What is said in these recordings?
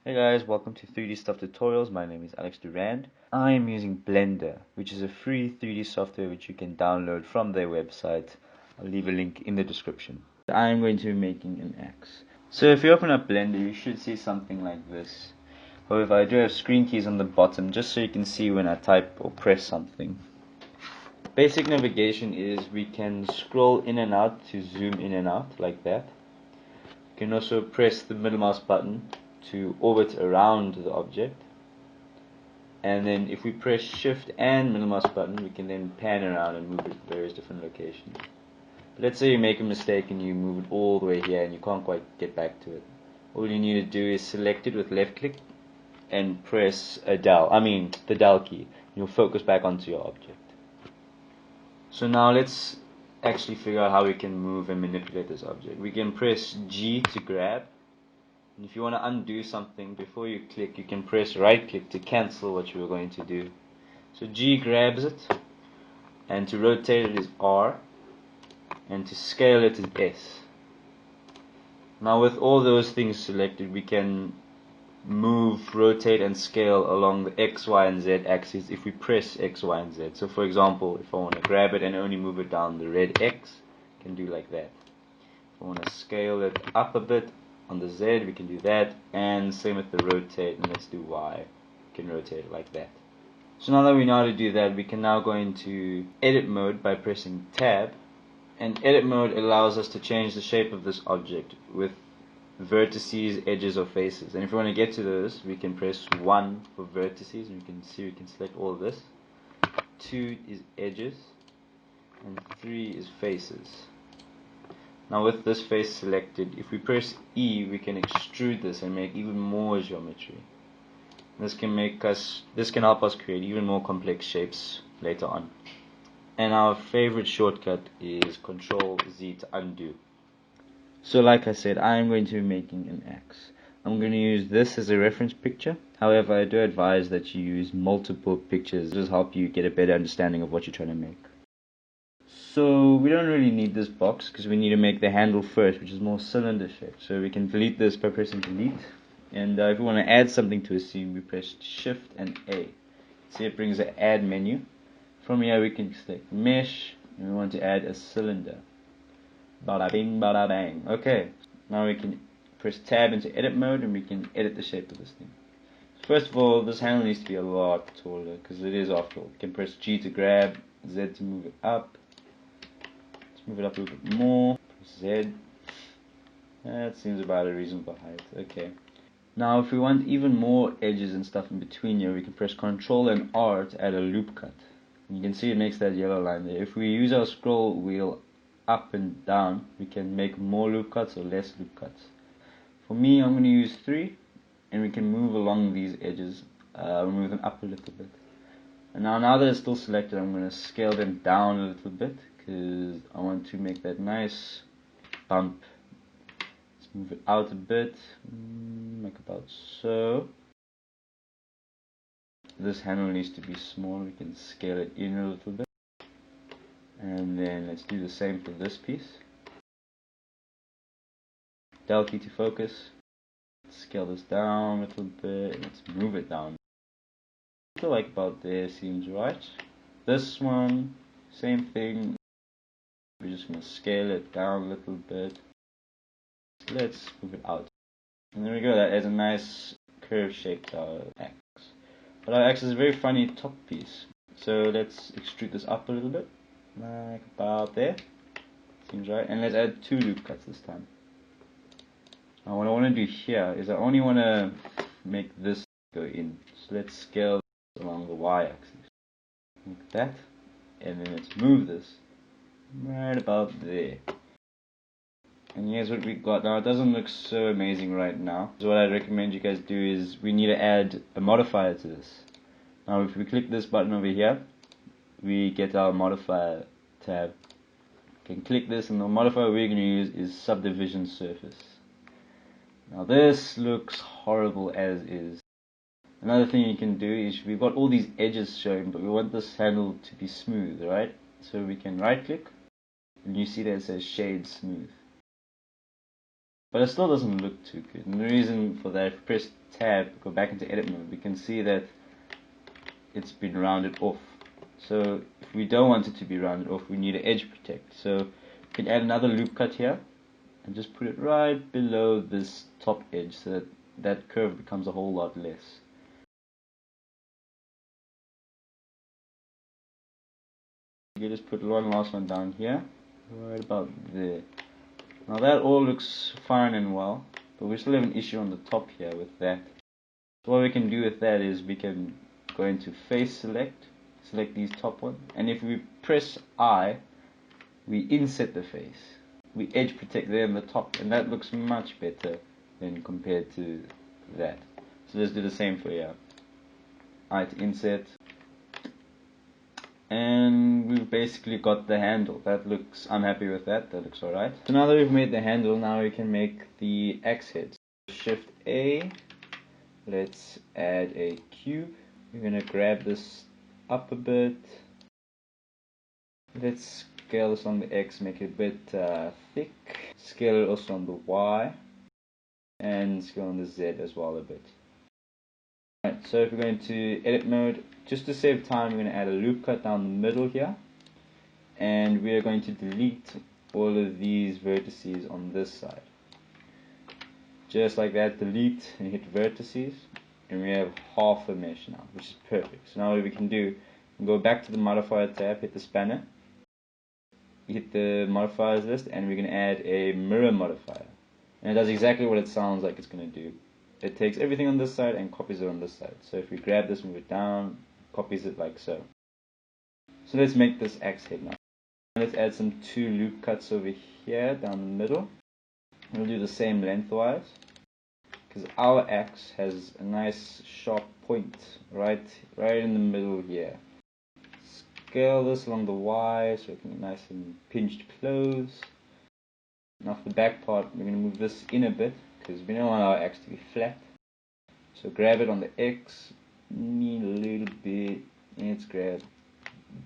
Hey guys, welcome to 3D Stuff Tutorials. My name is Alex Durand. I am using Blender, which is a free 3D software which you can download from their website. I'll leave a link in the description. I am going to be making an axe. So if you open up Blender, you should see something like this. However, I do have screen keys on the bottom just so you can see when I type or press something. Basic navigation is we can scroll in and out to zoom in and out like that. You can also press the middle mouse button to orbit around the object, and then if we press shift and middle mouse button we can then pan around and move it to various different locations. But let's say you make a mistake and you move it all the way here and you can't quite get back to it. All you need to do is select it with left click and press the del key. You'll focus back onto your object. So now let's actually figure out how we can move and manipulate this object. We can press G to grab. And if you want to undo something before you click, you can press right click to cancel what you were going to do. So G grabs it, and to rotate it is R, and to scale it is S. Now with all those things selected, we can move, rotate and scale along the X, Y and Z axis if we press X, Y and Z. So for example, if I want to grab it and only move it down the red X, I can do like that. If I want to scale it up a bit on the Z, we can do that, and same with the rotate, and let's do Y. We can rotate it like that. So now that we know how to do that, we can now go into edit mode by pressing tab, and edit mode allows us to change the shape of this object with vertices, edges or faces. And if we want to get to those, we can press 1 for vertices, and you can see we can select all of this. 2 is edges, and 3 is faces. Now with this face selected, if we press E, we can extrude this and make even more geometry. This can help us create even more complex shapes later on. And our favorite shortcut is Control Z to undo. So like I said, I am going to be making an axe. I'm going to use this as a reference picture. However, I do advise that you use multiple pictures. This will help you get a better understanding of what you're trying to make. So we don't really need this box because we need to make the handle first, which is more cylinder shaped. So we can delete this by pressing delete. And if we want to add something to a scene, we press shift and A. See, it brings the add menu. From here we can select mesh, and we want to add a cylinder. Bada bing, bada bang. Okay, now we can press tab into edit mode and we can edit the shape of this thing. First of all, this handle needs to be a lot taller because it is after all. We can press G to grab, Z to move it up. Move it up a little bit more. Press Z. That seems about a reasonable height. Okay. Now if we want even more edges and stuff in between here, we can press Ctrl and R to add a loop cut. And you can see it makes that yellow line there. If we use our scroll wheel up and down, we can make more loop cuts or less loop cuts. For me, I'm going to use 3, and we can move along these edges. We'll move them up a little bit. And now that it's still selected, I'm going to scale them down a little bit because I want to make that nice bump. Let's move it out a bit, like about so. This handle needs to be small, we can scale it in a little bit. And then let's do the same for this piece. Del key to focus. Scale this down a little bit, let's move it down. I feel like about there seems right. This one, same thing. We're just going to scale it down a little bit. Let's move it out. And there we go, that has a nice curve shaped axe. But our axe is a very funny top piece. So let's extrude this up a little bit. Like about there. Seems right. And let's add 2 loop cuts this time. Now what I want to do here is I only want to make this go in. So let's scale along the y-axis. Like that. And then let's move this right about there. And here's what we got. Now it doesn't look so amazing right now. So what I recommend you guys do is we need to add a modifier to this. Now if we click this button over here, we get our modifier tab. We can click this, and the modifier we're going to use is subdivision surface. Now this looks horrible as is. Another thing you can do is we've got all these edges showing, but we want this handle to be smooth, right? So we can right click, and you see that it says shade smooth. but it still doesn't look too good. And the reason for that, if we press tab, go back into edit mode, we can see that it's been rounded off. So if we don't want it to be rounded off, we need an edge protect. So we can add another loop cut here and just put it right below this top edge so that that curve becomes a whole lot less. You just put one last one down here, right about there. Now that all looks fine and well, but we still have an issue on the top here with that. So what we can do with that is we can go into face select these top ones, and if we press I, we inset the face. We edge protect there in the top, and that looks much better than compared to that. So let's do the same for here. I to inset, and we've basically got the handle. That looks, I'm happy with that, that looks alright. So now that we've made the handle, now we can make the axe heads. Shift A, let's add a cube. We're gonna grab this up a bit. Let's scale this on the X, make it a bit thick. Scale it also on the Y, and scale on the Z as well a bit. Alright, so if we're going to edit mode, just to save time, we're going to add a loop cut down the middle here, and we are going to delete all of these vertices on this side. Just like that, delete and hit vertices, and we have half a mesh now, which is perfect. So now what we can do, we go back to the modifier tab, hit the spanner, hit the modifiers list, and we can add a mirror modifier. And it does exactly what it sounds like it's going to do. It takes everything on this side and copies it on this side. So if we grab this, move it down, copies it like so. So let's make this axe head now. Let's add some 2 loop cuts over here down the middle. We'll do the same lengthwise, because our axe has a nice sharp point right in the middle here. Scale this along the Y so it can be nice and pinched close. Now for the back part, we're going to move this in a bit, because we don't want our axe to be flat. So grab it on the X, need a little bit, and let's grab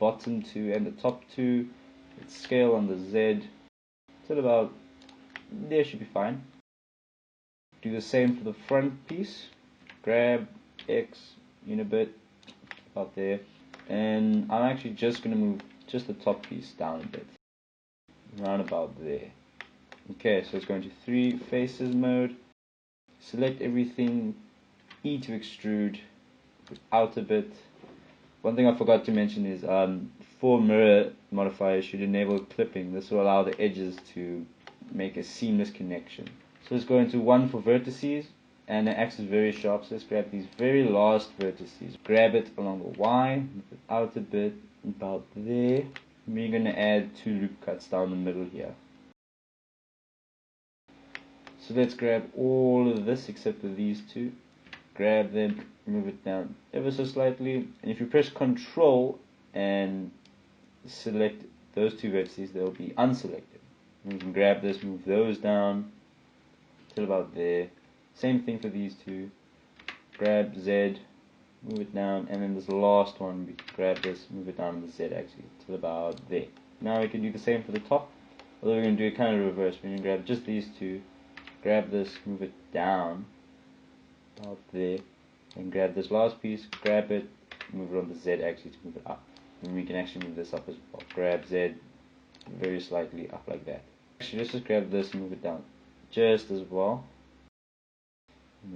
bottom 2 and the top 2. Let's scale on the Z till about there, should be fine. Do the same for the front piece. Grab X in a bit, about there. And I'm actually just going to move just the top piece down a bit, around about there. Okay, so let's go into 3 faces mode. Select everything, E to extrude, out a bit. One thing I forgot to mention is for mirror modifiers should enable clipping. This will allow the edges to make a seamless connection. So let's go into 1 for vertices, and the X is very sharp, so let's grab these very last vertices. Grab it along the Y, move it out a bit, about there. And we're going to add 2 loop cuts down the middle here. So let's grab all of this except for these 2. Grab them, move it down ever so slightly, and if you press Control and select those 2 vertices, they'll be unselected. And you can grab this, move those down till about there. Same thing for these 2. Grab Z, move it down, and then this last one, we grab this, move it down on the Z axis till about there. Now we can do the same for the top, although we're going to do it kind of reverse. We're going to grab just these 2. Grab this, move it down about there, and grab this last piece, grab it, move it on the Z axis to move it up. And we can actually move this up as well. Grab Z very slightly up like that. Actually, let's just grab this and move it down just as well.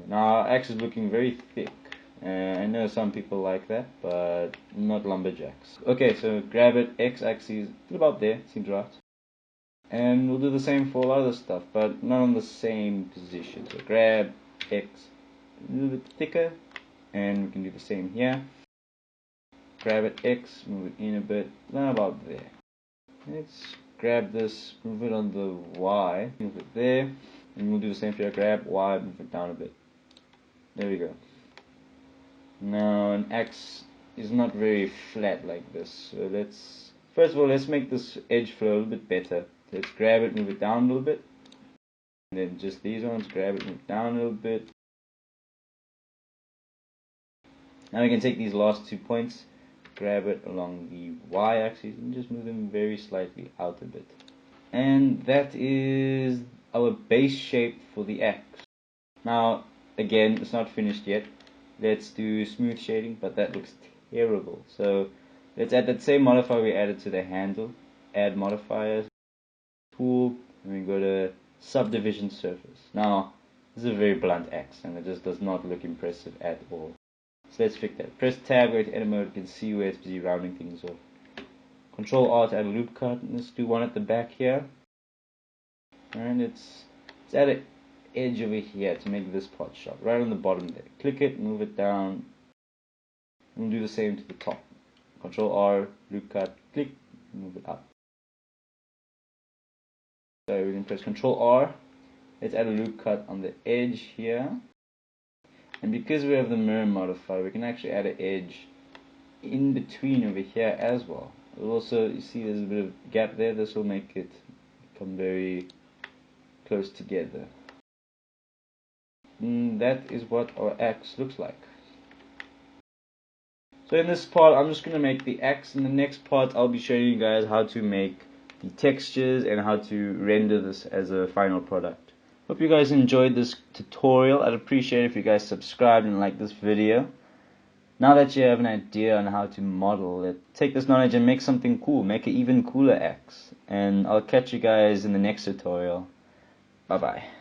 Now our axe is looking very thick. I know some people like that, but not lumberjacks. Okay, so grab it, X axis till about there, seems right. And we'll do the same for all other stuff, but not on the same position. So grab X a little bit thicker, and we can do the same here. Grab it X, move it in a bit, not about there. Let's grab this, move it on the Y, move it there, and we'll do the same here. Grab Y, move it down a bit. There we go. Now an X is not very flat like this, so let's first of all let's make this edge flow a little bit better. Let's grab it, move it down a little bit, and then just these ones, grab it, move it down a little bit. Now we can take these last 2 points, grab it along the Y axis, and just move them very slightly out a bit. And that is our base shape for the axe. Now, again, it's not finished yet. Let's do smooth shading, but that looks terrible. So let's add that same modifier we added to the handle. Add modifiers, tool, and we go to subdivision surface. Now, this is a very blunt axe, and it just does not look impressive at all. So let's fix that. Press tab, go to edit mode, you can see where it's busy rounding things off. Control R to add a loop cut. Let's do one at the back here. And let's add an edge over here to make this part sharp, right on the bottom there. Click it, move it down, and we'll do the same to the top. Control R, loop cut, click, move it up. So we can press Control R. Let's add a loop cut on the edge here. And because we have the mirror modifier, we can actually add an edge in between over here as well. Also, you see there's a bit of gap there. This will make it come very close together. And that is what our axe looks like. So in this part, I'm just going to make the axe. In the next part, I'll be showing you guys how to make the textures and how to render this as a final product. Hope you guys enjoyed this tutorial. I'd appreciate it if you guys subscribed and liked this video. Now that you have an idea on how to model it, take this knowledge and make something cool. Make an even cooler axe. And I'll catch you guys in the next tutorial. Bye bye.